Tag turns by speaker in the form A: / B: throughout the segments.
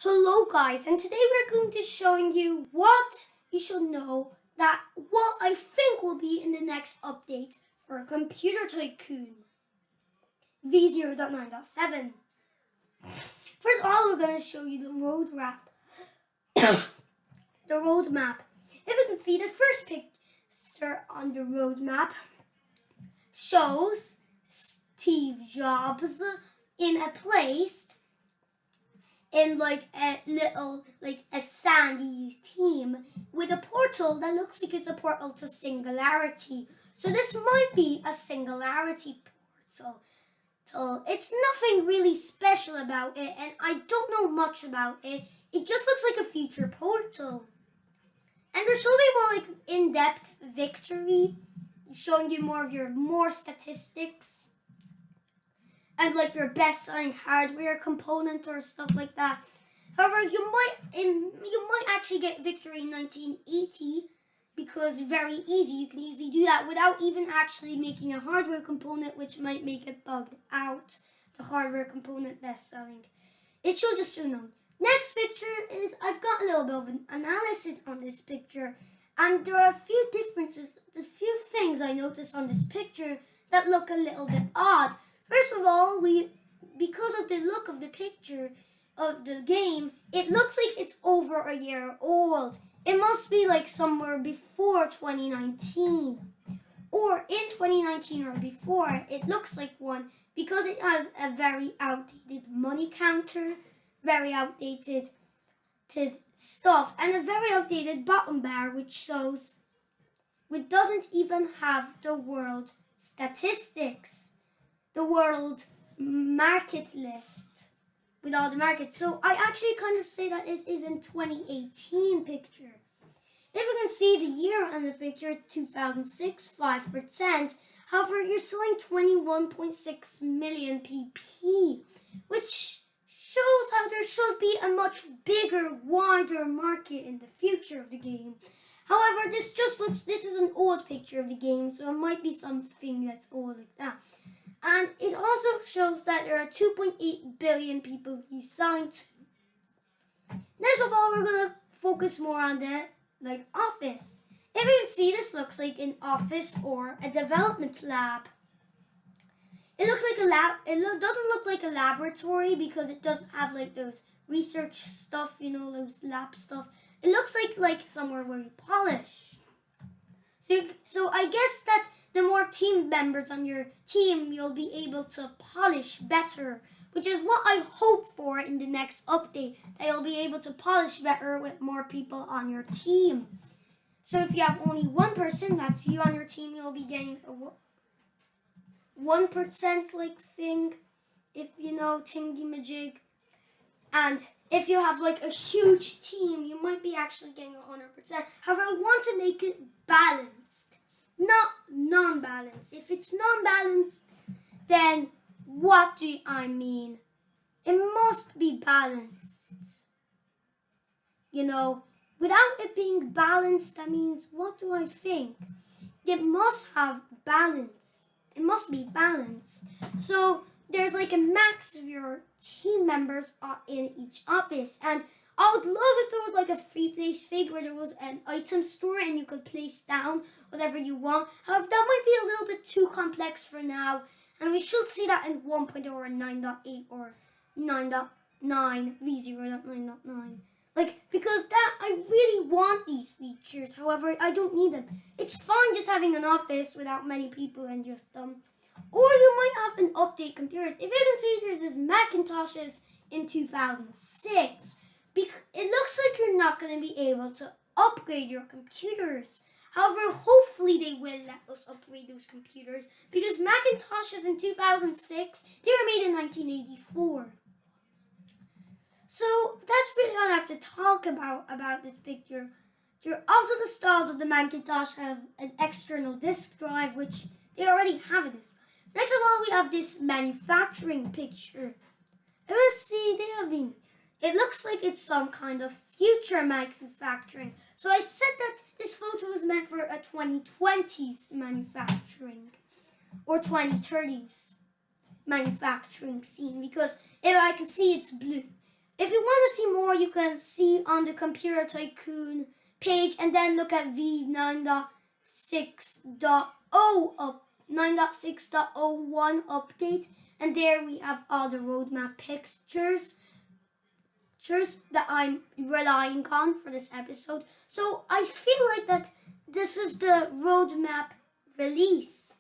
A: Hello guys, and today we're going to showing you what you should know that what I think will be in the next update for Computer Tycoon V0.9.7. First of all, we're going to show you the roadmap. If you can see, the first picture on the roadmap shows Steve Jobs in a place in like a sandy theme with a portal that looks like it's a portal to singularity. So this might be a singularity portal. So it's nothing really special about it, and I don't know much about it. It just looks like a future portal. And there should be more like in-depth victory, showing you more statistics. And like your best-selling hardware component or stuff like that. However, you might actually get victory in 1980 because very easy. You can easily do that without even actually making a hardware component, which might make it bugged out. The hardware component best-selling. It should just show known. Next picture is I've got a little bit of an analysis on this picture, and there are a few differences, a few things I noticed on this picture that look a little bit odd. First of all, because of the look of the picture of the game, it looks like it's over a year old. It must be like somewhere before 2019. Or in 2019 or before, it looks like one because it has a very outdated money counter, very outdated stuff, and a very outdated bottom bar which doesn't even have the world statistics. The world market list with all the markets. So I actually kind of say that this is in 2018 picture. If you can see the year on the picture, 2006, 5%. However, you're selling 21.6 million PP, which shows how there should be a much bigger, wider market in the future of the game. However, this is an old picture of the game, so it might be something that's old like that. And it also shows that there are 2.8 billion people he's selling to. Next of all, we're going to focus more on the office. If you can see, this looks like an office or a development lab. It looks like a lab. It doesn't look like a laboratory because it doesn't have like those research stuff, those lab stuff. It looks like somewhere where you polish. So I guess that the more team members on your team, you'll be able to polish better, which is what I hope for in the next update, that you'll be able to polish better with more people on your team. So if you have only one person, that's you on your team, you'll be getting a 1% like thing, if tingy-majig. And if you have like a huge team, you might be actually getting 100%. However, I want to make it balanced, not non-balanced. If it's non-balanced, then what do I mean? It must be balanced. Without it being balanced, that means, what do I think? It must have balance. It must be balanced. So there's like a max of your team members in each office, and I would love if there was like a free place fig where there was an item store and you could place down whatever you want. However, that might be a little bit too complex for now, and we should see that in 1.0 or 9.8 or 9.9 V0.9.9. Because I really want these features. However, I don't need them. It's fine just having an office without many people and just or you might have an update computers. If you can see, there's this Macintoshes in 2006. It looks like you're not going to be able to upgrade your computers. However, hopefully they will let us upgrade those computers, because Macintoshes in 2006, they were made in 1984. So that's really all I have to talk about this picture. Also, the styles of the Macintosh have an external disk drive, which they already have in this. Next of all, we have this manufacturing picture. Let's see, it looks like it's some kind of future manufacturing. So I said that this photo is meant for a 2020s manufacturing or 2030s manufacturing scene, because if I can see, it's blue. If you want to see more, you can see on the Computer Tycoon page and then look at v9.6.01 update, and there we have all the roadmap pictures that I'm relying on for this episode. So I feel like that this is the roadmap release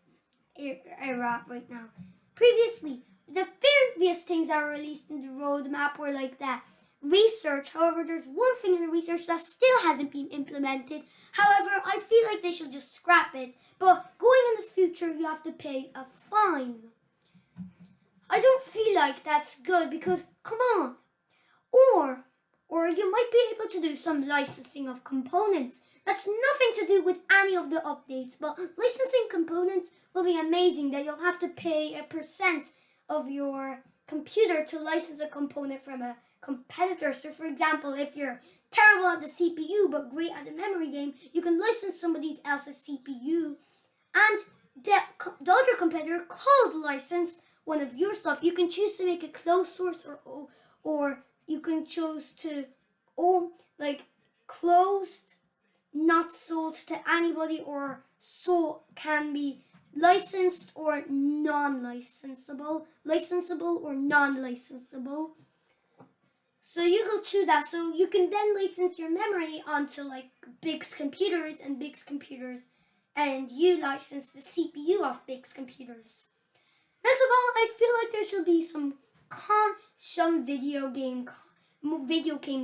A: era right now. Previously, the previous things that were released in the roadmap were like that research. However, there's one thing in the research that still hasn't been implemented. However, I feel like they should just scrap it. But going in the future, you have to pay a fine. I don't feel like that's good because, come on. Or you might be able to do some licensing of components. That's nothing to do with any of the updates, but licensing components will be amazing that you'll have to pay a percent of your computer to license a component from a competitor. So for example, if you're terrible at the CPU but great at the memory game, you can license somebody else's CPU and the other competitor could license one of your stuff. You can choose to make it closed source or you can choose to closed, not sold to anybody, or so can be licensed or non-licensable, licensable or non-licensable. So you can choose that. So you can then license your memory onto like Big's computers and you license the CPU of Big's computers. Next of all, I feel like there should be some video game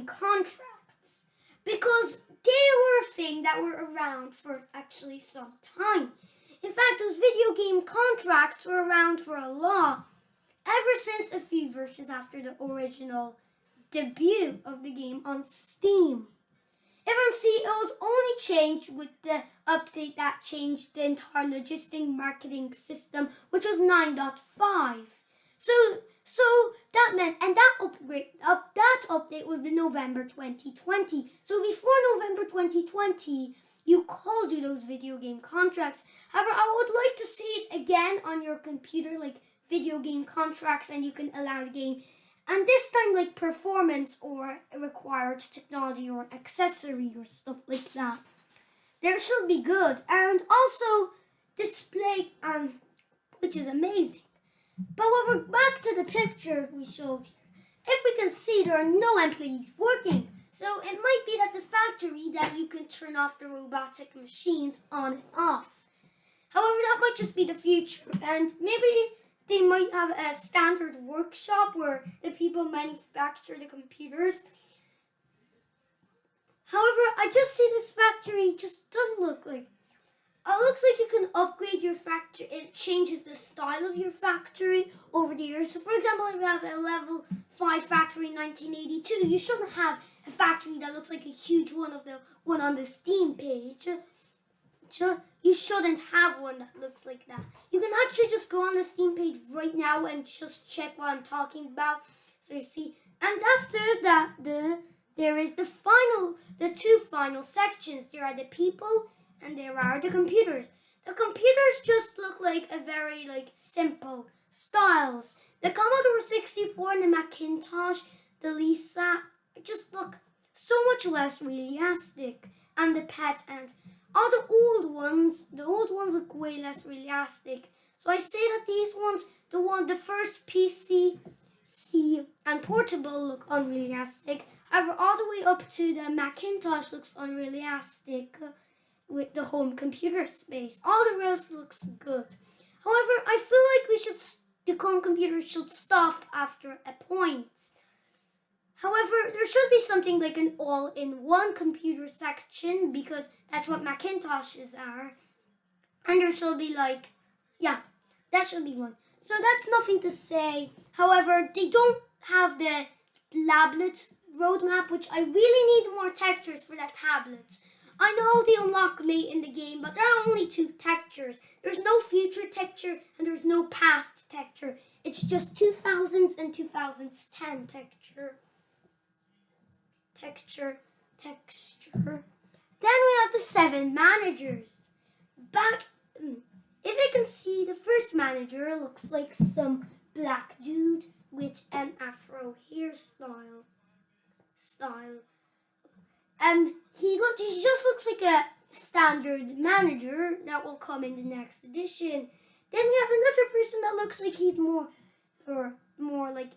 A: contracts, because they were a thing that were around for actually some time. In fact, those video game contracts were around for a lot ever since a few versions after the original debut of the game on Steam. Everyone see it was only changed with the update that changed the entire logistic marketing system, which was 9.5. So that meant, and that update was the November 2020. So before November 2020, you could do those video game contracts. However, I would like to see it again on your computer, like video game contracts, and you can allow the game. And this time, like performance or required technology or accessory or stuff like that. There should be good. And also display, which is amazing. But when we're back to the picture we showed here, if we can see there are no employees working. So it might be that the factory that you can turn off the robotic machines on and off. However, that might just be the future, and maybe they might have a standard workshop where the people manufacture the computers. However, I just see this factory just doesn't look like. It looks like you can upgrade your factory. It changes the style of your factory over the years. So for example, if you have a level 5 factory in 1982, you shouldn't have a factory that looks like a huge one of the one on the Steam page. You shouldn't have one that looks like that. You can actually just go on the Steam page right now and just check what I'm talking about. So you see, and after that, there is the two final sections. There are the people and there are the computers. The computers just look like a very simple styles. The Commodore 64 and the Macintosh, the Lisa, just look so much less realistic. And the PET and all the old ones look way less realistic. So I say that these ones, the first PC and portable look unrealistic. However, all the way up to the Macintosh looks unrealistic with the home computer space. All the rest looks good. However, I feel like the home computer should stop after a point. However, there should be something like an all-in-one computer section, because that's what Macintoshes are. And there should be that should be one. So that's nothing to say. However, they don't have the tablet roadmap, which I really need more textures for that tablet. I know they unlock late in the game, but there are only 2 textures. There's no future texture and there's no past texture. It's just 2000s and 2010 texture. Then we have the 7 managers. If you can see, the first manager looks like some black dude with an afro hairstyle. style. He just looks like a standard manager that will come in the next edition. Then we have another person that looks like he's more like,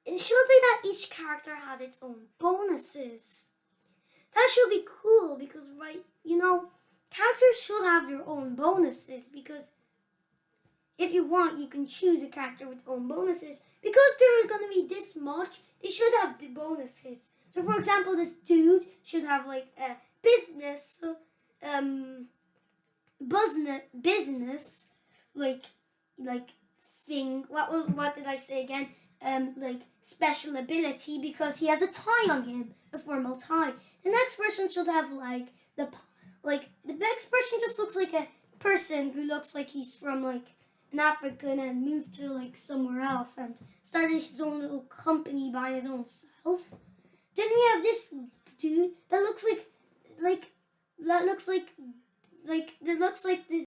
A: it should be that each character has its own bonuses. That should be cool because, right, characters should have their own bonuses, because if you want, you can choose a character with own bonuses. Because there are going to be this much, they should have the bonuses. So, for example, this dude should have like a business, like thing. What did I say again? Like special ability, because he has a tie on him, a formal tie. The next person should have the next person just looks like a person who looks like he's from like an African and moved to like somewhere else and started his own little company by his own self. Then we have this dude that looks like this